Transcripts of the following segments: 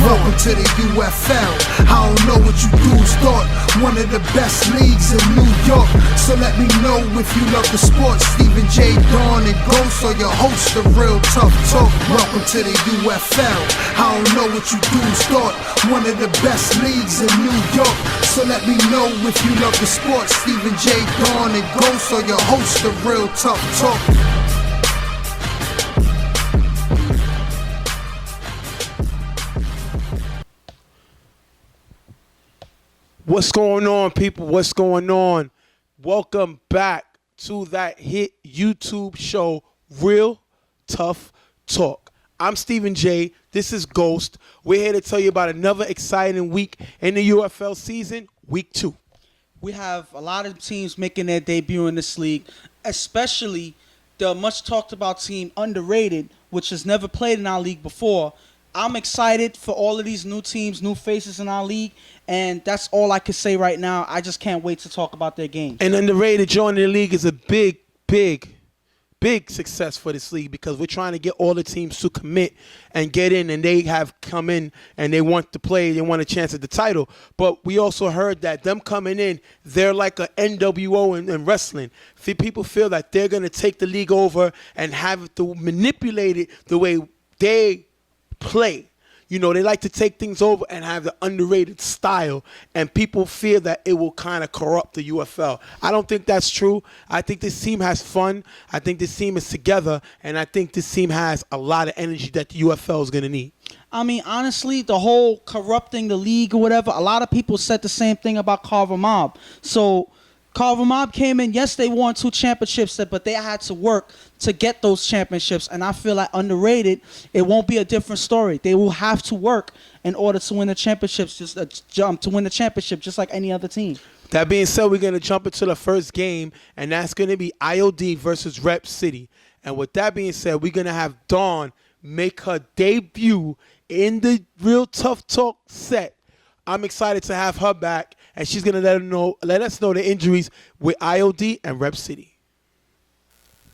Welcome to the UFL. I don't know what you dudes thought. One of the best leagues in New York. So let me know if you love the sports. Stephen J. Dawn and Ghost are your hosts of Real Tough Talk. Welcome to the UFL. I don't know what you dudes thought. One of the best leagues in New York. So let me know if you love the sports. Stephen J. Dawn and Ghost are your hosts of Real Tough Talk. What's going on, people? What's going on? Welcome back to that hit YouTube show, Real Tough Talk. I'm Stephen J. This is Ghost. We're here to tell you about another exciting week in the UFL season, week 2. We have a lot of teams making their debut in this league, especially the much talked about team Underrated, which has never played in our league before. I'm excited for all of these new teams, new faces in our league, and that's all I can say right now. I just can't wait to talk about their games. And Underrated joining the league is a big success for this league because we're trying to get all the teams to commit and get in, and they have come in and they want to play, they want a chance at the title. But we also heard that them coming in, they're like an NWO in wrestling. People feel that they're going to take the league over and have it to manipulate it the way they play. You know, they like to take things over and have the Underrated style, and people fear that it will kind of corrupt the UFL. I don't think that's true. I think this team has fun. I think this team is together, and I think this team has a lot of energy that the UFL is going to need. I mean, honestly, the whole corrupting the league or whatever, a lot of people said the same thing about Carver Mob. So Carver Mob came in, yes, they won 2 championships, but they had to work to get those championships. And I feel like Underrated, it won't be a different story. They will have to work in order to win the championships, just like any other team. That being said, we're going to jump into the first game, and that's going to be IOD versus Rep City. And with that being said, we're going to have Dawn make her debut in the Real Tough Talk set. I'm excited to have her back, and she's going to let us know the injuries with IOD and Rep City.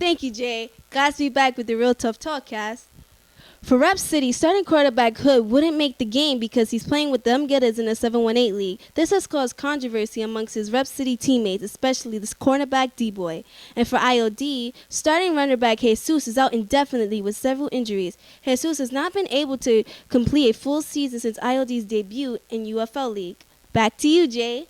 Thank you, Jay. Glad to be back with the Real Tough Talk cast. For Rep City, starting quarterback Hood wouldn't make the game because he's playing with them getters in the 718 league. This has caused controversy amongst his Rep City teammates, especially this cornerback D-Boy. And for IOD, starting runner back Jesus is out indefinitely with several injuries. Jesus has not been able to complete a full season since IOD's debut in UFL League. Back to you, Jay.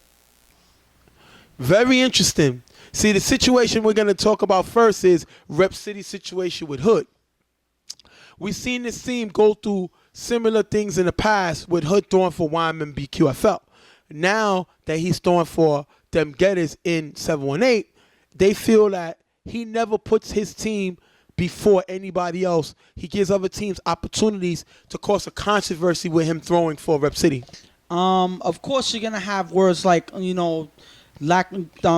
Very interesting. See, the situation we're going to talk about first is Rep City's situation with Hood. We've seen this team go through similar things in the past with Hood throwing for Wyman BQFL. Now that he's throwing for them getters in 718, they feel that he never puts his team before anybody else. He gives other teams opportunities to cause a controversy with him throwing for Rep City. Of course, you're going to have words like,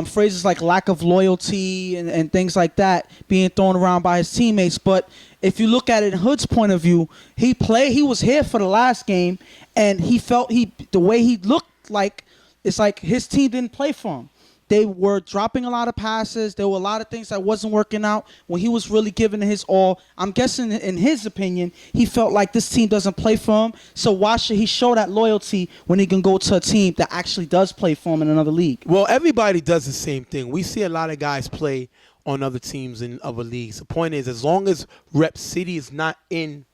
phrases like lack of loyalty and things like that being thrown around by his teammates. But if you look at it in Hood's point of view, he was here for the last game, and he felt the way he looked like, it's like his team didn't play for him. They were dropping a lot of passes. There were a lot of things that wasn't working out when he was really giving his all. I'm guessing in his opinion, he felt like this team doesn't play for him. So why should he show that loyalty when he can go to a team that actually does play for him in another league? Well, everybody does the same thing. We see a lot of guys play on other teams in other leagues. The point is, as long as Rep City is not in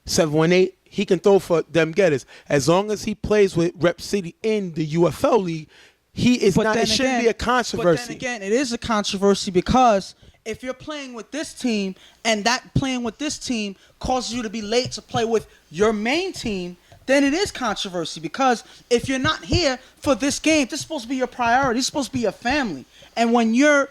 718, he can throw for them getters. As long as he plays with Rep City in the UFL league, it shouldn't be a controversy. But then again, it is a controversy because if you're playing with this team and that playing with this team causes you to be late to play with your main team, then it is controversy because if you're not here for this game, this is supposed to be your priority. It's supposed to be your family. And when you're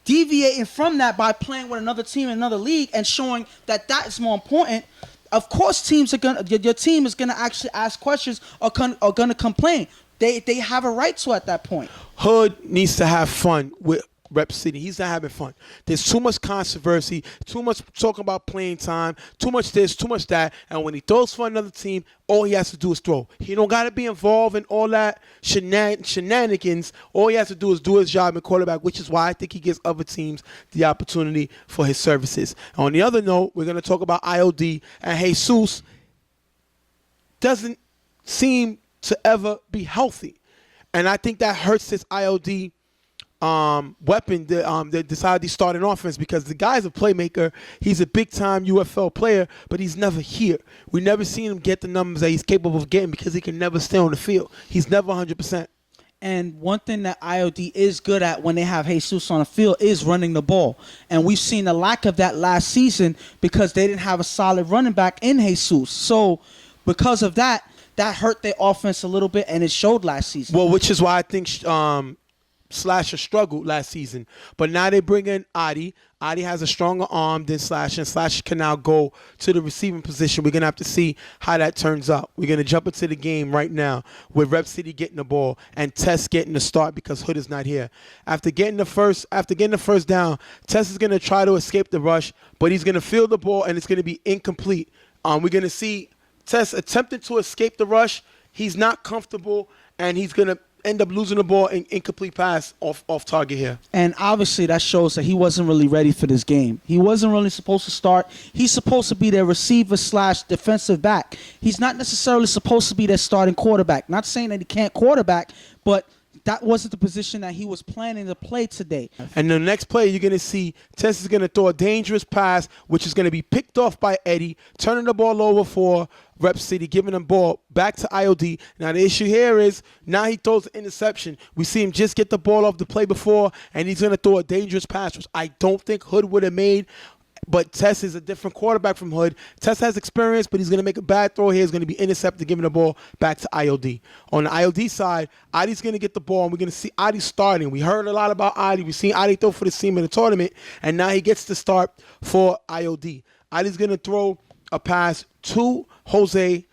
deviating from that by playing with another team in another league and showing that is more important, of course your team is going to actually ask questions or going to complain. They have a right to at that point. Hood needs to have fun with Rep City. He's not having fun. There's too much controversy, too much talking about playing time, too much this, too much that. And when he throws for another team, all he has to do is throw. He don't got to be involved in all that shenanigans. All he has to do is do his job in quarterback, which is why I think he gives other teams the opportunity for his services. On the other note, we're going to talk about IOD and Jesus. doesn't seem to ever be healthy. And I think that hurts his IOD weapon that decided he's starting offense, because the guy's a playmaker. He's a big-time UFL player, but he's never here. We never seen him get the numbers that he's capable of getting because he can never stay on the field. He's never 100%. And one thing that IOD is good at when they have Jesus on the field is running the ball. And we've seen the lack of that last season because they didn't have a solid running back in Jesus. So because of that hurt their offense a little bit, and it showed last season. Well, which is why I think Slasher struggled last season. But now they bring in Adi. Adi has a stronger arm than Slasher, and Slasher can now go to the receiving position. We're going to have to see how that turns out. We're going to jump into the game right now with Rep City getting the ball and Tess getting the start because Hood is not here. After getting the first down, Tess is going to try to escape the rush, but he's going to field the ball, and it's going to be incomplete. We're going to see Tess attempting to escape the rush. He's not comfortable, and he's going to end up losing the ball in incomplete pass off target here. And obviously that shows that he wasn't really ready for this game. He wasn't really supposed to start. He's supposed to be their receiver / defensive back. He's not necessarily supposed to be their starting quarterback. Not saying that he can't quarterback, but that wasn't the position that he was planning to play today. And the next play, you're going to see Tess is going to throw a dangerous pass, which is going to be picked off by Eddie, turning the ball over for Rep City, giving them ball back to IOD. Now, the issue here is now he throws an interception. We see him just get the ball off the play before, and he's going to throw a dangerous pass, which I don't think Hood would have made. But Tess is a different quarterback from Hood. Tess has experience, but he's going to make a bad throw here. He's going to be intercepted, giving the ball back to IOD. On the IOD side, Adi's going to get the ball, and we're going to see Adi starting. We heard a lot about Adi. We've seen Adi throw for the team in the tournament, and now he gets to start for IOD. Adi's going to throw a pass to Jose,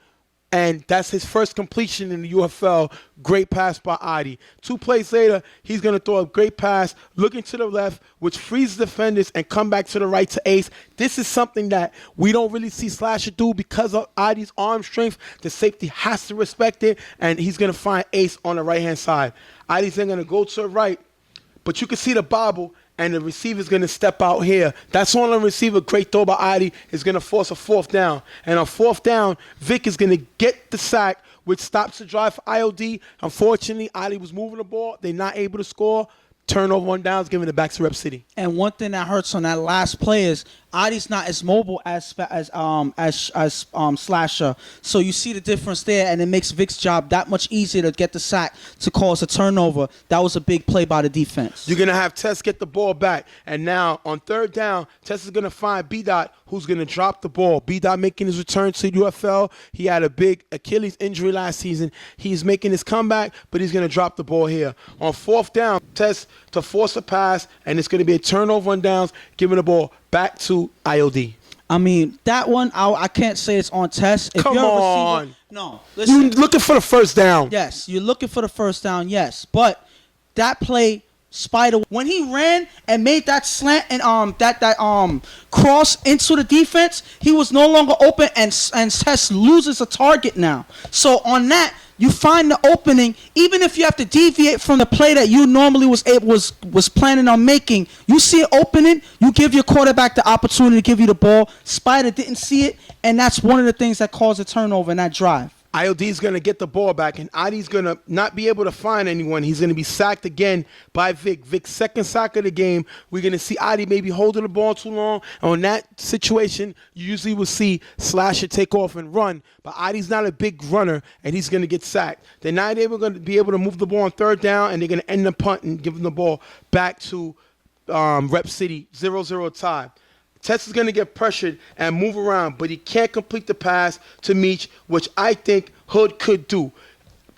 and that's his first completion in the UFL. Great pass by Adi. 2 plays later, he's going to throw a great pass, looking to the left, which frees defenders and come back to the right to Ace. This is something that we don't really see Slasher do because of Adi's arm strength. The safety has to respect it, and he's going to find Ace on the right-hand side. Adi's then going to go to the right, but you can see the bobble, and the receiver's going to step out here. That's on the receiver. Great throw by Adi is going to force a 4th down. And on 4th down, Vic is going to get the sack, which stops the drive for IOD. Unfortunately, Adi was moving the ball. They're not able to score. Turnover on downs, giving it back to Rep City. And one thing that hurts on that last play is Adi's not as mobile as Slasher. So you see the difference there, and it makes Vic's job that much easier to get the sack to cause a turnover. That was a big play by the defense. You're going to have Tess get the ball back. And now on 3rd down, Tess is going to find B-Dot, who's going to drop the ball. B-Dot making his return to the UFL. He had a big Achilles injury last season. He's making his comeback, but he's going to drop the ball here. On 4th down, Tess to force a pass, and it's going to be a turnover on downs, giving the ball back to IOD. I mean, that one, I can't say it's on Tess. If Come you're on. A receiver, no. Listen, You're looking for the 1st down. yes, you're looking for the 1st down, yes. But that play, Spider, when he ran and made that slant and that cross into the defense, he was no longer open, and Tess loses a target now. So on that, you find the opening, even if you have to deviate from the play that you normally was planning on making. You see an opening, you give your quarterback the opportunity to give you the ball. Spider didn't see it, and that's one of the things that caused a turnover in that drive. IOD's going to get the ball back, and Adi's going to not be able to find anyone. He's going to be sacked again by Vic. Vic's 2nd sack of the game. We're going to see Adi maybe holding the ball too long. And on that situation, you usually will see Slasher take off and run, but Adi's not a big runner, and he's going to get sacked. They're not going to be able to move the ball on 3rd down, and they're going to end the punt and give them the ball back to Rep City, 0-0 tie. Tess is going to get pressured and move around, but he can't complete the pass to Meach, which I think Hood could do.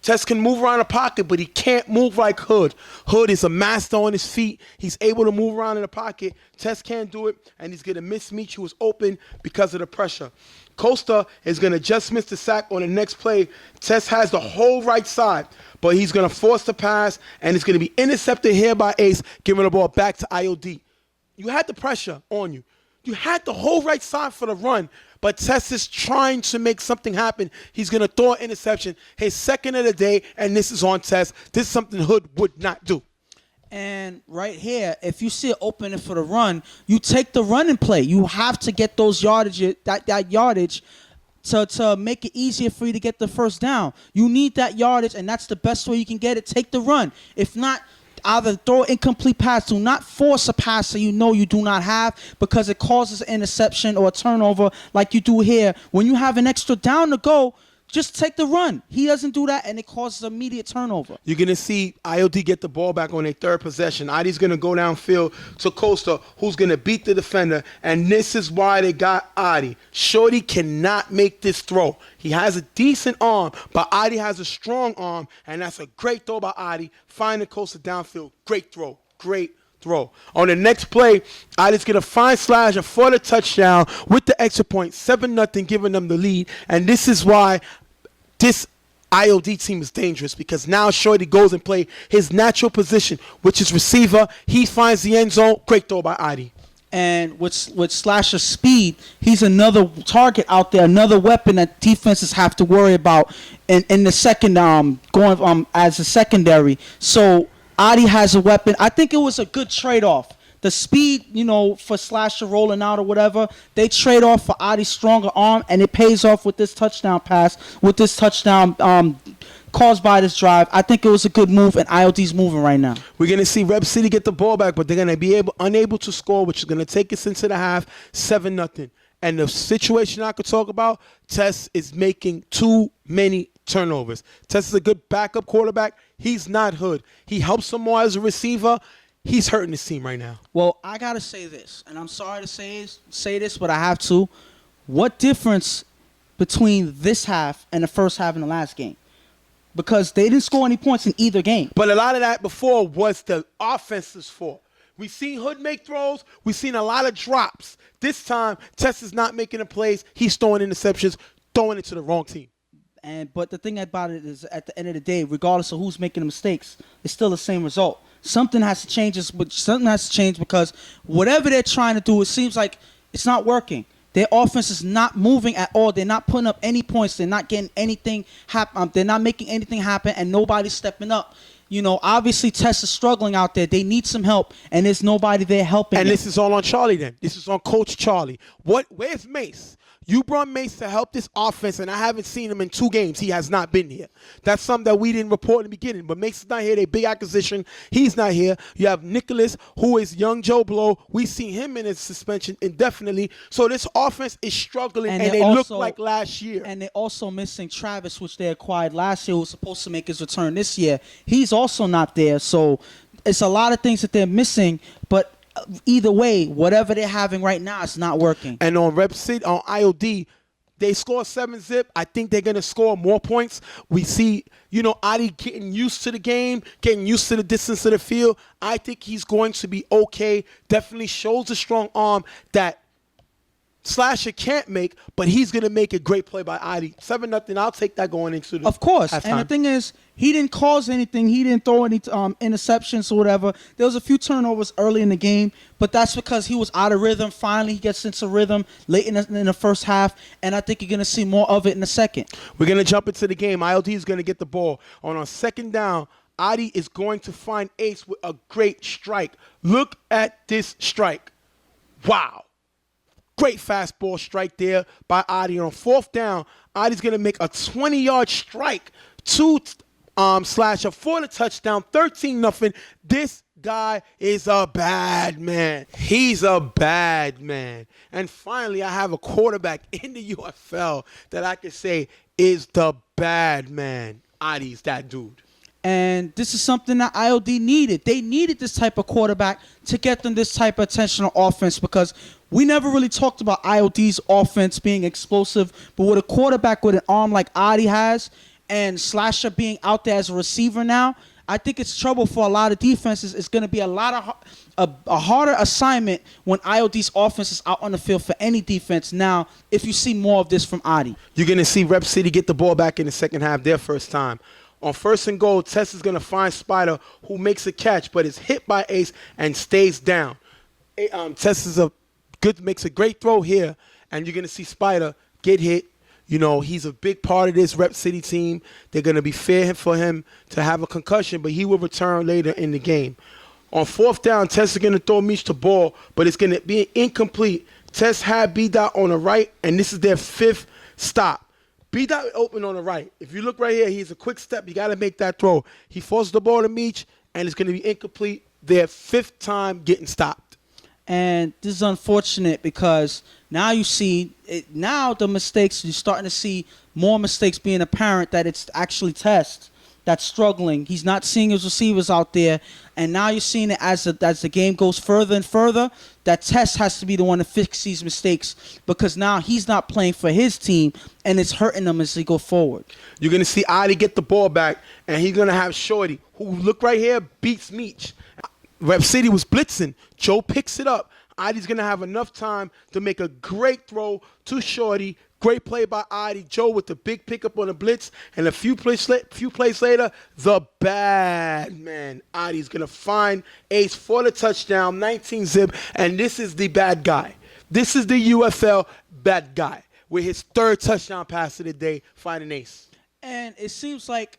Tess can move around the pocket, but he can't move like Hood. Hood is a master on his feet. He's able to move around in the pocket. Tess can't do it, and he's going to miss Meach, who is open because of the pressure. Costa is going to just miss the sack on the next play. Tess has the whole right side, but he's going to force the pass, and it's going to be intercepted here by Ace, giving the ball back to IOD. You had the pressure on you. You had the whole right side for the run, but Tess is trying to make something happen. He's going to throw an interception, his 2nd of the day, and this is on Tess. This is something Hood would not do. And right here, if you see an opening for the run, you take the run and play. You have to get those yardage, that yardage to make it easier for you to get the first down. You need that yardage, and that's the best way you can get it. Take the run. If not, either throw an incomplete pass. Do not force a pass that you know you do not have, because it causes an interception or a turnover like you do here. When you have an extra down to go, just take the run. He doesn't do that, and it causes immediate turnover. You're going to see IOD get the ball back on their third possession. Adi's going to go downfield to Costa, who's going to beat the defender, and this is why they got Adi. Shorty cannot make this throw. He has a decent arm, but Adi has a strong arm, and that's a great throw by Adi. Finding Costa downfield. Great throw. Great throw. On the next play, Adi's going to find Slasher for the touchdown with the extra point, 7-0, giving them the lead. And this is why this IOD team is dangerous, because now Shorty goes and play his natural position, which is receiver. He finds the end zone. Great throw by Adi. And with Slasher's speed, he's another target out there, another weapon that defenses have to worry about in the second going as a secondary. So Adi has a weapon. I think it was a good trade-off. The speed, for Slasher rolling out or whatever, they trade off for Adi's stronger arm, and it pays off with this touchdown pass, with this touchdown caused by this drive. I think it was a good move, and IOD's moving right now. We're going to see Rep City get the ball back, but they're going to be unable to score, which is going to take us into the half, 7-0. And the situation I could talk about, Tess is making too many turnovers. Tess is a good backup quarterback. He's not Hood. He helps some more as a receiver. He's hurting his team right now. Well, I got to say this, and I'm sorry to say this, but I have to. What difference between this half and the first half in the last game? Because they didn't score any points in either game. But a lot of that before was the offense's fault. We've seen Hood make throws. We've seen a lot of drops. This time, Tess is not making the plays. He's throwing interceptions, throwing it to the wrong team. But the thing about it is, at the end of the day, regardless of who's making the mistakes, it's still the same result. Something has to change. Something has to change, because whatever they're trying to do, it seems like it's not working. Their offense is not moving at all. They're not putting up any points. They're not getting anything happen. They're not making anything happen, and nobody's stepping up. Obviously Tess is struggling out there. They need some help, and there's nobody there helping. And them. this is all on Charlie then. This is on Coach Charlie. Where's Mace? You brought Mace to help this offense, and I haven't seen him in 2 games. He has not been here. That's something that we didn't report in the beginning. But Mace is not here. They big acquisition. He's not here. You have Nicholas, who is young Joe Blow. We see him in his suspension indefinitely. So this offense is struggling, and they look like last year. And they're also missing Travis, which they acquired last year, who was supposed to make his return this year. He's also not there. So it's a lot of things that they're missing, but either way, whatever they're having right now, it's not working. And on Rep City, on IOD, they score 7-zip. I think they're going to score more points. We see, Adi getting used to the game, getting used to the distance of the field. I think he's going to be okay. Definitely shows a strong arm that Slasher can't make, but he's going to make a great play by Adi. 7-0. I'll take that going into the Of course. halftime. And the thing is, he didn't cause anything. He didn't throw any interceptions or whatever. There was a few turnovers early in the game, but that's because he was out of rhythm. Finally, he gets into rhythm late in the first half, and I think you're going to see more of it in the second. We're going to jump into the game. ILD is going to get the ball. On second down, Adi is going to find Ace with a great strike. Look at this strike. Wow. Great fastball strike there by Adi. On fourth down, Adi's going to make a 20-yard strike to Slasher for the touchdown, 13-0. This guy is a bad man. He's a bad man. And finally, I have a quarterback in the UFL that I can say is the bad man. Adi's that dude. And this is something that IOD needed. They needed this type of quarterback to get them this type of attention on offense, because we never really talked about IOD's offense being explosive. But with a quarterback with an arm like Adi has, and Slasher being out there as a receiver now, I think it's trouble for a lot of defenses. It's going to be a harder assignment when IOD's offense is out on the field for any defense now, if you see more of this from Adi. You're going to see Rep City get the ball back in the second half, their first time. On first and goal, Tess is going to find Spider, who makes a catch, but is hit by Ace and stays down. Tess makes a great throw here, and you're going to see Spider get hit. He's a big part of this Rep City team. They're going to be fair for him to have a concussion, but he will return later in the game. On fourth down, Tess is going to throw Meach the ball, but it's going to be incomplete. Tess had B-Dot on the right, and this is their fifth stop. B-Dot open on the right. If you look right here, he's a quick step. You got to make that throw. He forces the ball to Meach, and it's going to be incomplete. Their 5th time getting stopped. And this is unfortunate because now you see it, now the mistakes, you're starting to see more mistakes being apparent that it's actually Test that's struggling. He's not seeing his receivers out there. And now you're seeing it as the game goes further and further, that Test has to be the one to fix these mistakes because now he's not playing for his team and it's hurting them as they go forward. You're going to see Adi get the ball back, and he's going to have Shorty, who, look right here, beats Meach. Rep City was blitzing. Joe picks it up. Adi's going to have enough time to make a great throw to Shorty. Great play by Adi. Joe with the big pickup on the blitz. And a few plays later, the bad man, Adi's going to find Ace for the touchdown, 19-zip. And this is the bad guy. This is the UFL bad guy with his 3rd touchdown pass of the day, finding Ace. And it seems like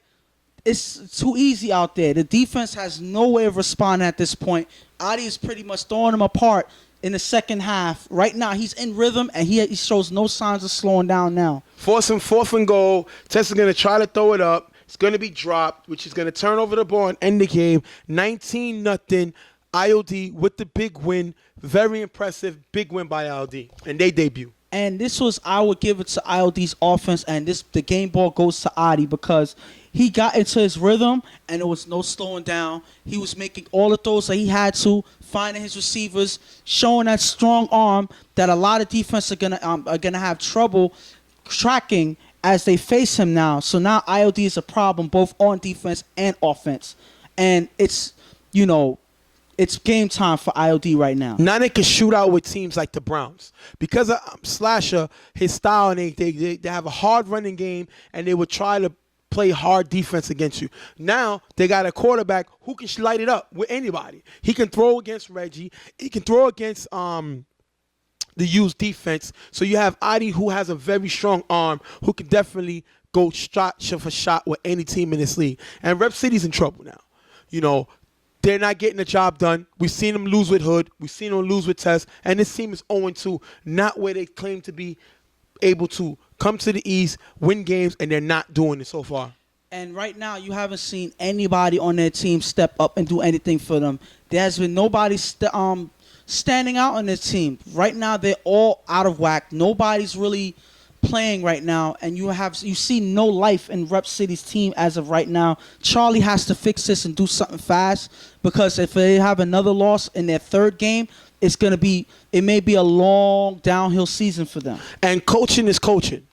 it's too easy out there. The defense has no way of responding at this point. Adi is pretty much throwing them apart in the second half. Right now, he's in rhythm, and he shows no signs of slowing down now. Force him 4th and goal. Tess is going to try to throw it up. It's going to be dropped, which is going to turn over the ball and end the game. 19-0. IOD with the big win. Very impressive. Big win by IOD. And they debut. And this was, I would give it to IOD's offense, and the game ball goes to Adi because he got into his rhythm, and there was no slowing down. He was making all the throws that he had to, finding his receivers, showing that strong arm that a lot of defense are gonna have trouble tracking as they face him now. So now IOD is a problem both on defense and offense, and it's game time for IOD right now. Now they can shoot out with teams like the Browns. Because of Slasher, his style, and they have a hard running game, and they would try to play hard defense against you. Now they got a quarterback who can light it up with anybody. He can throw against Reggie. He can throw against the used defense. So you have Adi, who has a very strong arm, who can definitely go shot for shot with any team in this league. And Rep City's in trouble now. They're not getting the job done. We've seen them lose with Hood. We've seen them lose with Test. And this team is 0-2, not where they claim to be able to come to the East, win games, and they're not doing it so far. And right now, you haven't seen anybody on their team step up and do anything for them. There has been nobody standing out on this team. Right now, they're all out of whack. Nobody's really playing right now, and you see no life in Rep City's team as of right now. Charlie has to fix this and do something fast, because if they have another loss in their 3rd game, it may be a long downhill season for them. And coaching is coaching.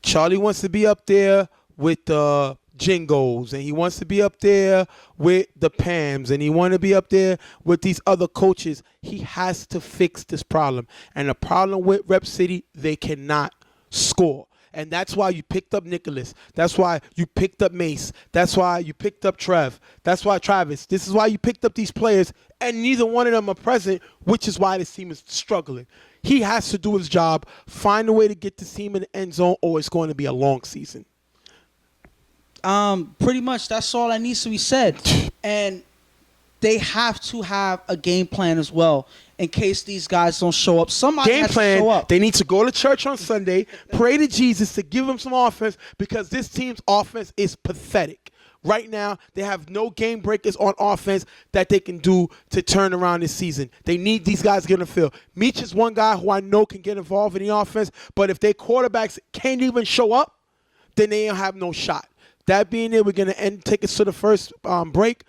Charlie wants to be up there with the Jingos, and he wants to be up there with the Pams, and he wants to be up there with these other coaches. He has to fix this problem. And the problem with Rep City, they cannot score. And that's why you picked up Nicholas. That's why you picked up Mace. That's why you picked up Trev. That's why Travis. This is why you picked up these players, and neither one of them are present, which is why this team is struggling. He has to do his job, find a way to get the team in the end zone, or it's going to be a long season. Pretty much that's all that needs to be said. And they have to have a game plan as well in case these guys don't show up. Somebody has to show up. They need to go to church on Sunday, pray to Jesus to give them some offense, because this team's offense is pathetic. Right now, they have no game breakers on offense that they can do to turn around this season. They need these guys to get in the field. Meach is one guy who I know can get involved in the offense, but if their quarterbacks can't even show up, then they don't have no shot. That being it, we're going to take us to the first break.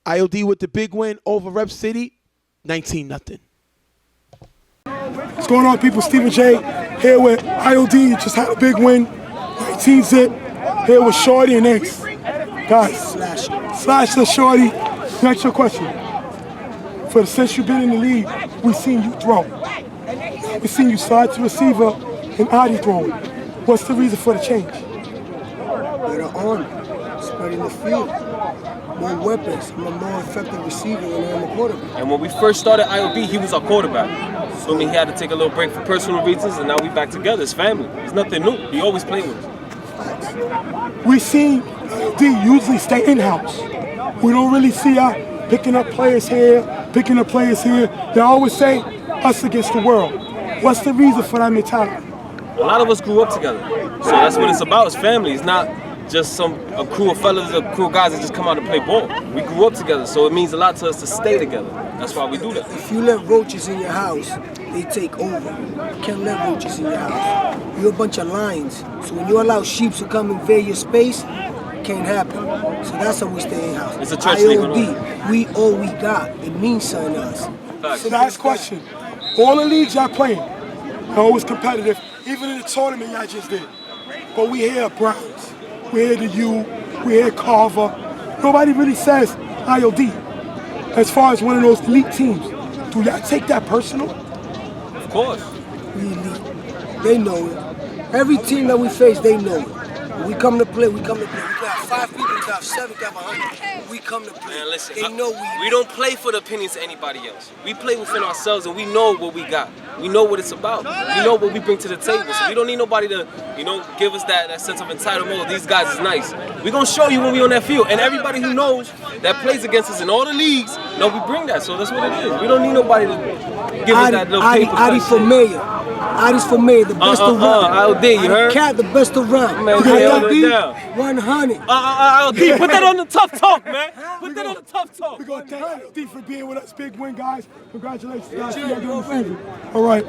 IOD with the big win over Rep City, 19-0. What's going on, people? Stephen J. here with IOD. Just had a big win, 19-zip. Here with Shorty and X. Guys, Slash the Shorty. Next your question. Since you've been in the league, we've seen you throw. We've seen you slide to receiver and Adi throwing. What's the reason for the change? Better arm, spreading the field. More weapons. I'm a more effective receiver than I am a quarterback. And when we first started IOB, he was our quarterback. So he had to take a little break for personal reasons, and now we back together as family. It's nothing new. He always played with us. We seen IOD usually stay in-house. We don't really see out picking up players here, picking up players here. They always say, us against the world. What's the reason for that mentality? A lot of us grew up together. So that's what it's about. It's family. It's not just a crew of fellas, a crew of guys that just come out and play ball. We grew up together, so it means a lot to us to stay together. That's why we do that. If you let roaches in your house, they take over. You can't let roaches in your house. You're a bunch of lions. So when you allow sheep to come invade your space, it can't happen. So that's how we stay in house. It's a church league. IOD, we all we got. It means something to us. Facts. Last question. All the leagues y'all playing, they're always competitive. Even in the tournament y'all just did. But we hear Browns, we hear the U, we hear Carver. Nobody really says IOD. As far as one of those elite teams, do y'all take that personal? Of course. We elite. They know it. Every team that we face, they know it. When we come to play, we come to play. We can have 5 people, we can have 7, we can have 100. We come to play. Man, listen, they know we don't play for the opinions of anybody else. We play within ourselves and we know what we got. We know what it's about. We know what we bring to the table. So we don't need nobody to, give us that sense of entitlement. These guys is nice. We're going to show you when we on that field. And everybody who knows that plays against us in all the leagues, we bring that. So that's what it is. We don't need nobody to give us that little paper. Adi for mayor. Adi's for mayor, the best around. IOD, you heard? Cat, the best around. Man, IOD, hold it down. 100. IOD, put that on the tough talk, man. Put that on the tough talk. We're going to thank IOD for being with us. Big win, guys. Congratulations, guys. You're doing the favor. All right.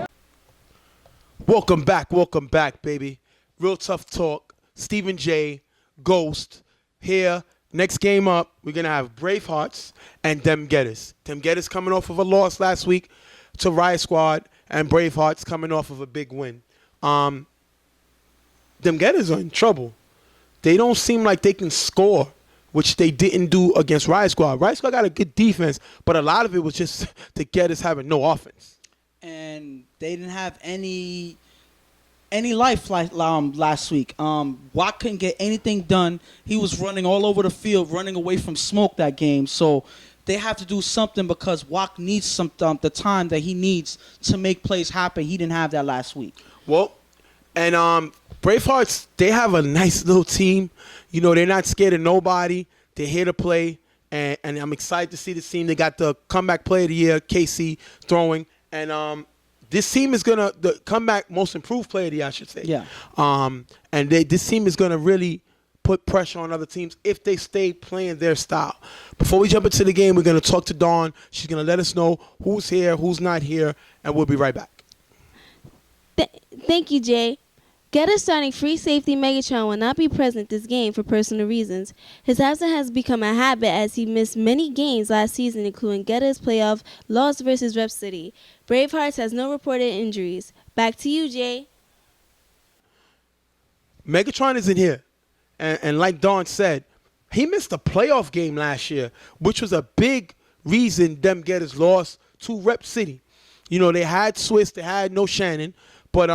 Welcome back, baby. Real Tough Talk. Stephen J, Ghost, here. Next game up, we're going to have Bravehearts and Dem Getters. Dem Getters coming off of a loss last week to Riot Squad, and Bravehearts coming off of a big win. Dem Getters are in trouble. They don't seem like they can score, which they didn't do against Riot Squad. Riot Squad got a good defense, but a lot of it was just the Getters having no offense. And they didn't have any life last week. Watt couldn't get anything done. He was running all over the field, running away from smoke that game. So they have to do something because Watt needs the time that he needs to make plays happen. He didn't have that last week. Well, and Bravehearts, they have a nice little team. They're not scared of nobody. They're here to play, and I'm excited to see this team. They got the comeback player of the year, KC, throwing. And this team is the comeback most improved player of the year, I should say. Yeah. And this team is going to really put pressure on other teams if they stay playing their style. Before we jump into the game, we're going to talk to Dawn. She's going to let us know who's here, who's not here, and we'll be right back. Thank you, Jay. Getters starting free safety Megatron will not be present this game for personal reasons. His absence has become a habit as he missed many games last season, including Getters playoff loss versus Rep City. Bravehearts has no reported injuries. Back to you, Jay. Megatron isn't here. And like Dawn said, he missed a playoff game last year, which was a big reason them Getters lost to Rep City. They had Swiss, they had no Shannon, but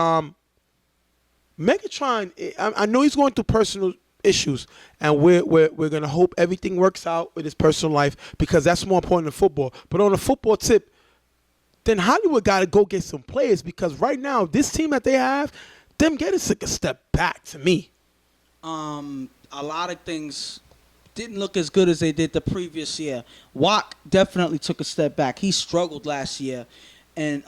Megatron, I know he's going through personal issues, and we're going to hope everything works out with his personal life because that's more important than football. But on a football tip, then Hollywood got to go get some players because right now, this team that they have, them Getters took a step back to me. A lot of things didn't look as good as they did the previous year. Watt definitely took a step back. He struggled last year, and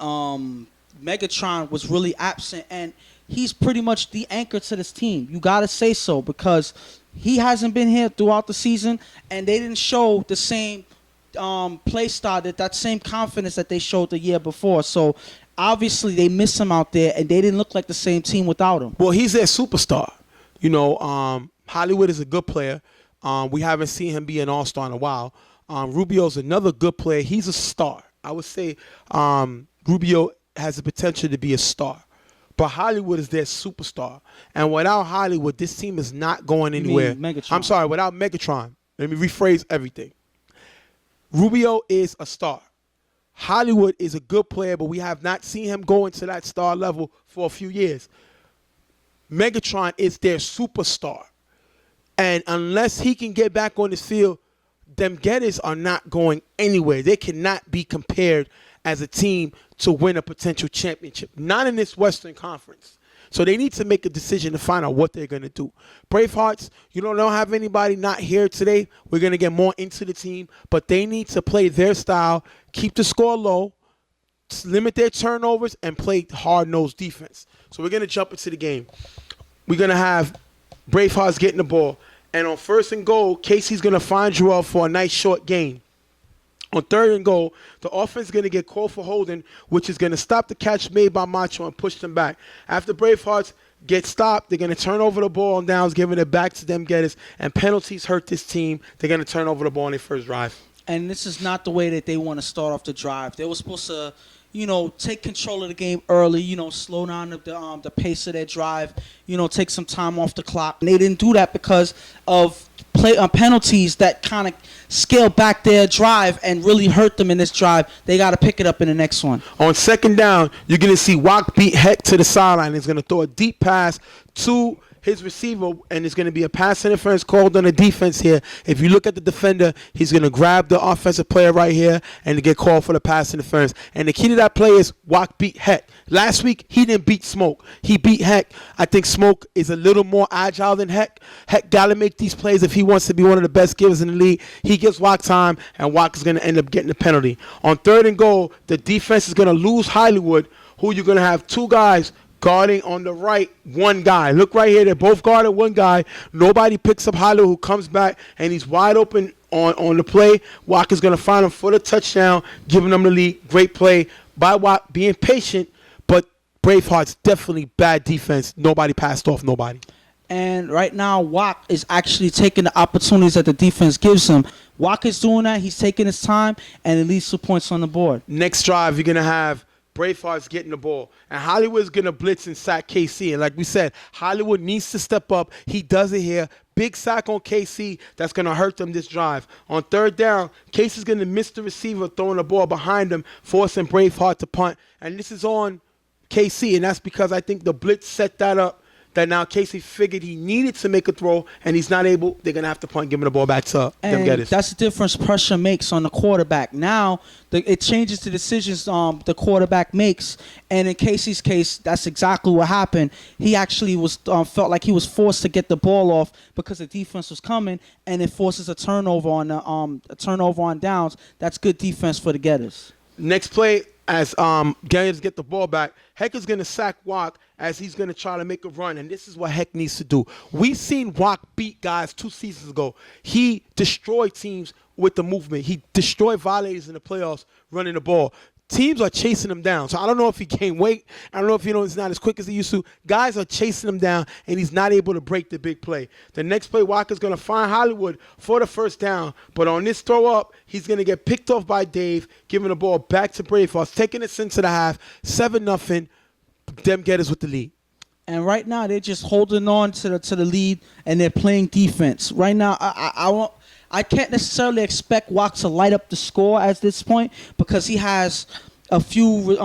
Megatron was really absent, and he's pretty much the anchor to this team. You got to say so because he hasn't been here throughout the season, and they didn't show the same play style, that same confidence that they showed the year before. So obviously they miss him out there, and they didn't look like the same team without him. Well, he's their superstar. Hollywood is a good player. We haven't seen him be an all-star in a while. Rubio's another good player. He's a star. I would say Rubio has the potential to be a star. But Hollywood is their superstar. And without Hollywood, this team is not going anywhere. I'm sorry, without Megatron. Let me rephrase everything. Rubio is a star. Hollywood is a good player, but we have not seen him go into that star level for a few years. Megatron is their superstar. And unless he can get back on this field, them Getters are not going anywhere. They cannot be compared as a team to win a potential championship. Not in this Western Conference. So they need to make a decision to find out what they're going to do. Bravehearts, don't have anybody not here today. We're going to get more into the team. But they need to play their style, keep the score low, limit their turnovers, and play hard-nosed defense. So we're going to jump into the game. We're going to have Bravehearts getting the ball. And on 1st and goal, Casey's going to find Joel for a nice short gain. On 3rd and goal, the offense is going to get called for holding, which is going to stop the catch made by Macho and push them back. After Bravehearts get stopped, they're going to turn over the ball on downs, giving it back to them getters, and penalties hurt this team. They're going to turn over the ball on their first drive. And this is not the way that they want to start off the drive. They were supposed to, take control of the game early, slow down the pace of their drive, take some time off the clock. And they didn't do that because of penalties that kind of scale back their drive and really hurt them in this drive. They got to pick it up in the next one. On 2nd down, you're going to see Wack beat Heck to the sideline. He's going to throw a deep pass to his receiver, and it's going to be a pass interference called on the defense here. If you look at the defender, he's going to grab the offensive player right here and to get called for the pass interference. And the key to that play is Wack beat Heck. Last week, he didn't beat Smoke. He beat Heck. I think Smoke is a little more agile than Heck. Heck got to make these plays if he wants to be one of the best givers in the league. He gives Wack time, and Wack is going to end up getting the penalty. On 3rd and goal, the defense is going to lose Hollywood, who you're going to have 2 guys guarding on the right, 1 guy. Look right here. They're both guarded 1 guy. Nobody picks up Hollywood, who comes back, and he's wide open on the play. Wack is going to find him for the touchdown, giving them the lead. Great play by Wack, being patient, but Bravehearts definitely bad defense. Nobody passed off nobody. And right now, Wack is actually taking the opportunities that the defense gives him. Wack is doing that. He's taking his time, and it leads to points on the board. Next drive, you're going to have Bravehearts getting the ball. And Hollywood's going to blitz and sack KC. And like we said, Hollywood needs to step up. He does it here. Big sack on KC. That's going to hurt them this drive. On 3rd down, Casey's going to miss the receiver throwing the ball behind him, forcing Braveheart to punt. And this is on KC, and that's because I think the blitz set that up, that now Casey figured he needed to make a throw, and he's not able. They're going to have to punt, giving the ball back to them getters. That's the difference pressure makes on the quarterback. Now, it changes the decisions the quarterback makes, and in Casey's case, that's exactly what happened. He actually was felt like he was forced to get the ball off because the defense was coming, and it forces a turnover on downs. That's good defense for the getters. Next play, as Getters get the ball back, Heck is going to sack Wack as he's going to try to make a run, and this is what Heck needs to do. We've seen Wack beat guys 2 seasons ago. He destroyed teams with the movement. He destroyed violators in the playoffs running the ball. Teams are chasing him down. So I don't know if he gained weight. I don't know if he's not as quick as he used to. Guys are chasing him down, and he's not able to break the big play. The next play, Walker's going to find Hollywood for the 1st down. But on this throw up, he's going to get picked off by Dave, giving the ball back to Bravehearts, taking it into the half, 7-0. Them getters with the lead. And right now, they're just holding on to the lead, and they're playing defense. Right now, I can't necessarily expect Wack to light up the score at this point because he has a few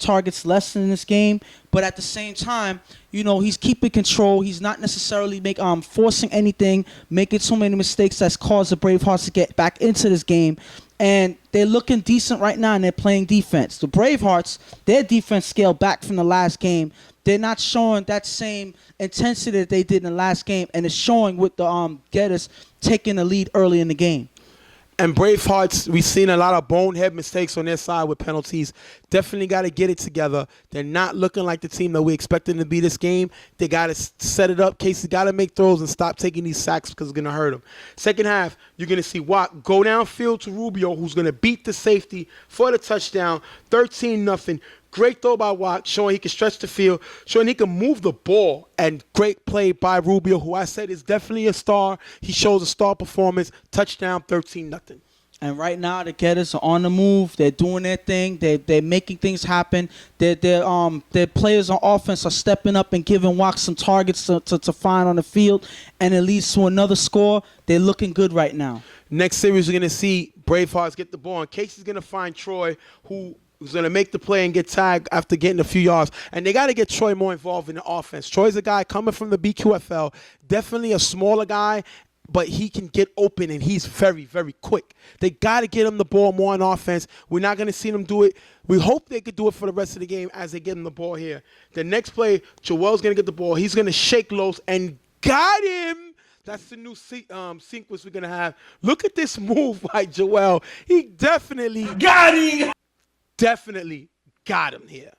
targets less in this game. But at the same time, he's keeping control. He's not necessarily forcing anything, making too many mistakes that's caused the Bravehearts to get back into this game. And they're looking decent right now, and they're playing defense. The Bravehearts, their defense scaled back from the last game. They're not showing that same intensity that they did in the last game, and it's showing with the getters taking the lead early in the game. And Bravehearts, we've seen a lot of bonehead mistakes on their side with penalties. Definitely got to get it together. They're not looking like the team that we expected them to be this game. They got to set it up. Casey got to make throws and stop taking these sacks because it's going to hurt them. Second half, you're going to see Watt go downfield to Rubio, who's going to beat the safety for the touchdown, 13-0. Great throw by Watt, showing he can stretch the field, showing he can move the ball, and great play by Rubio, who I said is definitely a star. He shows a star performance. Touchdown, 13-0. And right now, the getters are on the move. They're doing their thing. They're making things happen. Their players on offense are stepping up and giving Watt some targets to find on the field, and it leads to another score. They're looking good right now. Next series, we're going to see Bravehearts get the ball, and Casey's going to find Troy, who's going to make the play and get tagged after getting a few yards. And they got to get Troy more involved in the offense. Troy's a guy coming from the BQFL, definitely a smaller guy, but he can get open, and he's very, very quick. They got to get him the ball more on offense. We're not going to see them do it. We hope they could do it for the rest of the game as they get him the ball here. The next play, Joel's going to get the ball. He's going to shake Los and got him. That's the new sequence we're going to have. Look at this move by Joel. He definitely got him here.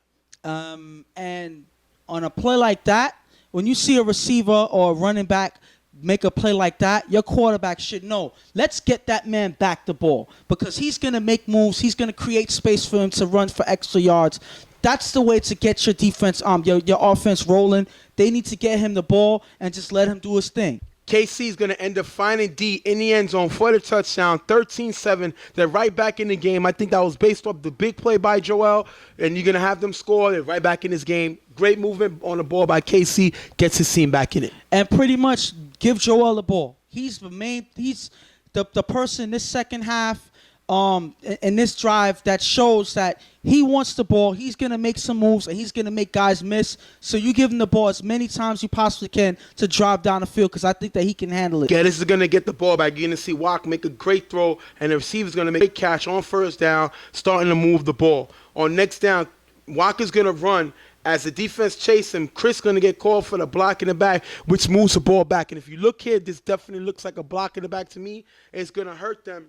And on a play like that, when you see a receiver or a running back make a play like that, your quarterback should know, let's get that man back the ball because he's going to make moves. He's going to create space for him to run for extra yards. That's the way to get your defense, your offense rolling. They need to get him the ball and just let him do his thing. KC is going to end up finding D in the end zone for the touchdown, 13-7. They're right back in the game. I think that was based off the big play by Joel, and you're going to have them score. They're right back in this game. Great movement on the ball by KC. Gets his team back in it. And pretty much give Joel the ball. He's the person this second half in this drive that shows that he wants the ball. He's going to make some moves, and he's going to make guys miss. So you give him the ball as many times you possibly can to drive down the field because I think that he can handle it. Geddes is going to get the ball back. You're going to see Wack make a great throw, and the receiver's going to make a catch on first down, starting to move the ball. On next down, Wack is going to run. As the defense chase him, Chris going to get called for the block in the back, which moves the ball back. And if you look here, this definitely looks like a block in the back to me. It's going to hurt them